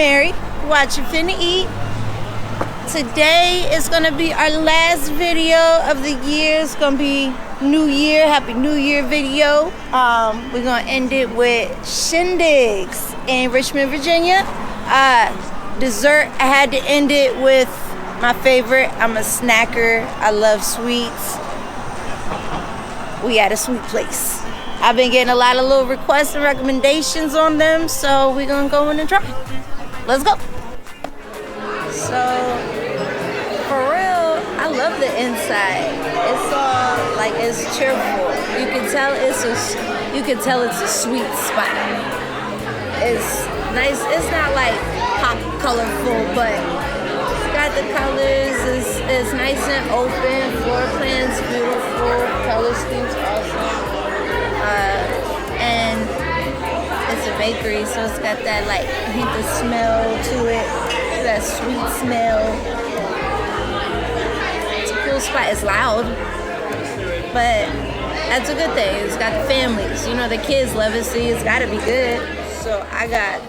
Mary, watching Fina Eat. Today is going to be our last video of the year. It's going to be New Year, Happy New Year video. We're going to end it with Shyndigz in Richmond, Virginia. Dessert, I had to end it with my favorite. I'm a snacker. I love sweets. We at a sweet place. I've been getting a lot of little requests and recommendations on them, so we're going to go in and try. Let's go. So, for real, I love the inside. It's all like it's cheerful. You can tell it's a sweet spot. It's nice. It's not like pop colorful, but it's got the colors. It's nice and open. Floor plan's beautiful. Color scheme's awesome. And it's a bakery, so it's got that like hint of smell to it. That sweet smell. It's a cool spot. It's loud, but that's a good thing. It's got the families. You know, the kids love it, so it's got to be good. So I got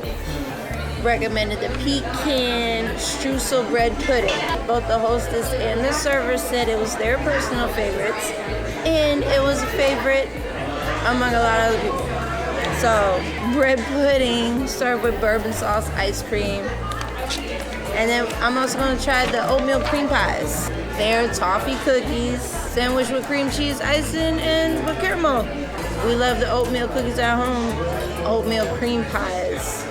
recommended the pecan streusel bread pudding. Both the hostess and the server said it was their personal favorites, and it was a favorite among a lot of other people. So bread pudding served with bourbon sauce ice cream. And then I'm also going to try the oatmeal cream pies. They're toffee cookies, sandwiched with cream cheese icing and with caramel. We love the oatmeal cookies at home. Oatmeal cream pies.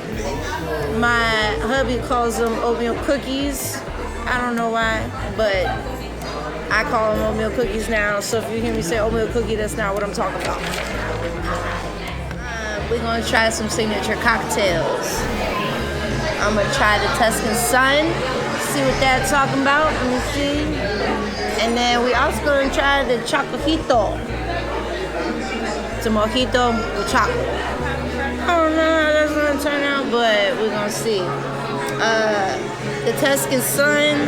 My hubby calls them oatmeal cookies. I don't know why, but I call them oatmeal cookies now. So if you hear me say oatmeal cookie, that's not what I'm talking about. We're going to try some signature cocktails. I'm going to try the Tuscan Sun, see what that's talking about. Let me see. And then we also going to try the Chocolito. It's a mojito with chocolate. I don't know how that's going to turn out, but we're going to see. The Tuscan Sun,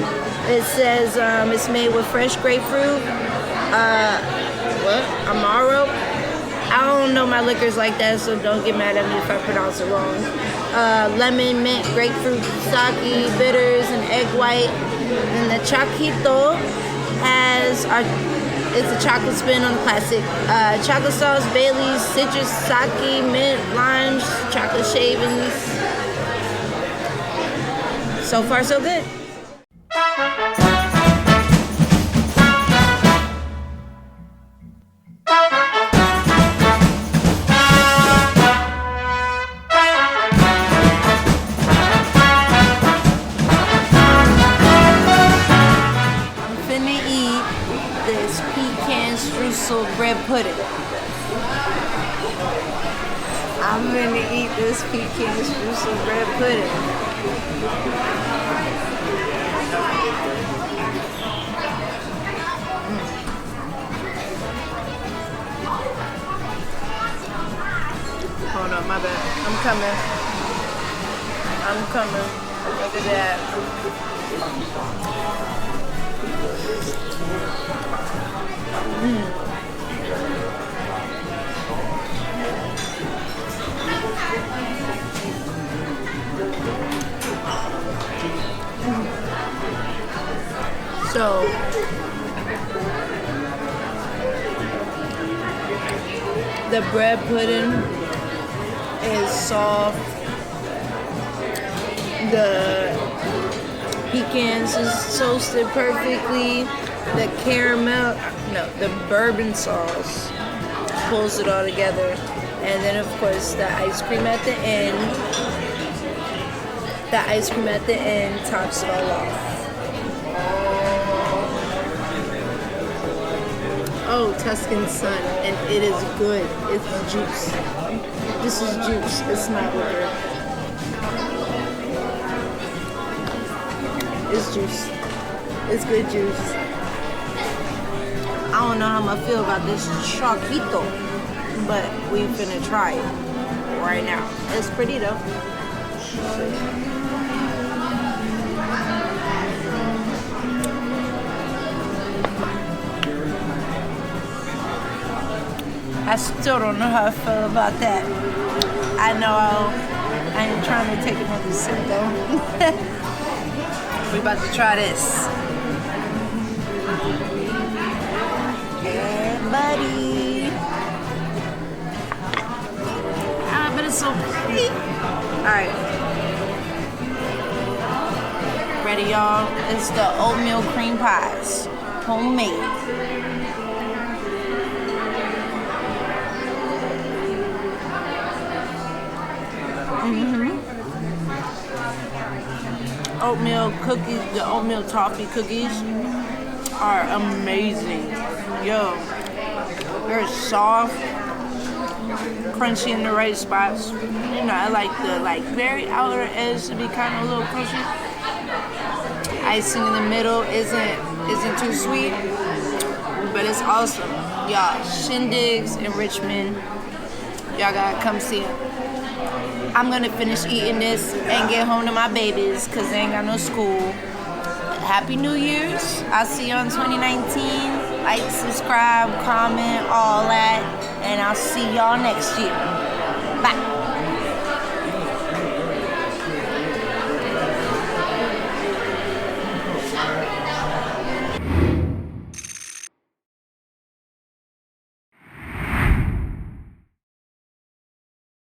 it says it's made with fresh grapefruit. Amaro. I don't know my liquors like that, so don't get mad at me if I pronounce it wrong. Lemon, mint, grapefruit, sake, bitters, and egg white. And the Chocolito it's a chocolate spin on the classic. Chocolate sauce, Bailey's, citrus, sake, mint, limes, chocolate shavings. So far, so good. This pecan streusel bread pudding. I'm gonna eat this pecan streusel bread pudding. Hold on, my bad. I'm coming. Look at that. So the bread pudding is soft. The pecans is toasted perfectly. The bourbon sauce pulls it all together. And then of course the ice cream at the end. The ice cream at the end tops it all off. Oh, Tuscan Sun, and it is good. It's juice. This is juice. It's not liquor. It's juice. It's good juice. I don't know how I'm gonna feel about this Chocolito, but we finna try it right now. It's pretty though. I still don't know how I feel about that. I know I ain't trying to take another sip though. We about to try this. Yeah, buddy. Ah, but it's so pretty. Alright. Ready, y'all? It's the oatmeal cream pies. Homemade. Oatmeal cookies, the oatmeal toffee cookies are amazing. Yo, they're soft, crunchy in the right spots. You know, I like the very outer edge to be kind of a little crunchy. Icing in the middle isn't too sweet, but it's awesome. Y'all, Shyndigz in Richmond. Y'all gotta come see it. I'm gonna finish eating this and get home to my babies because they ain't got no school. Happy New Year's. I'll see you in 2019. Like, subscribe, comment, all that. And I'll see y'all next year.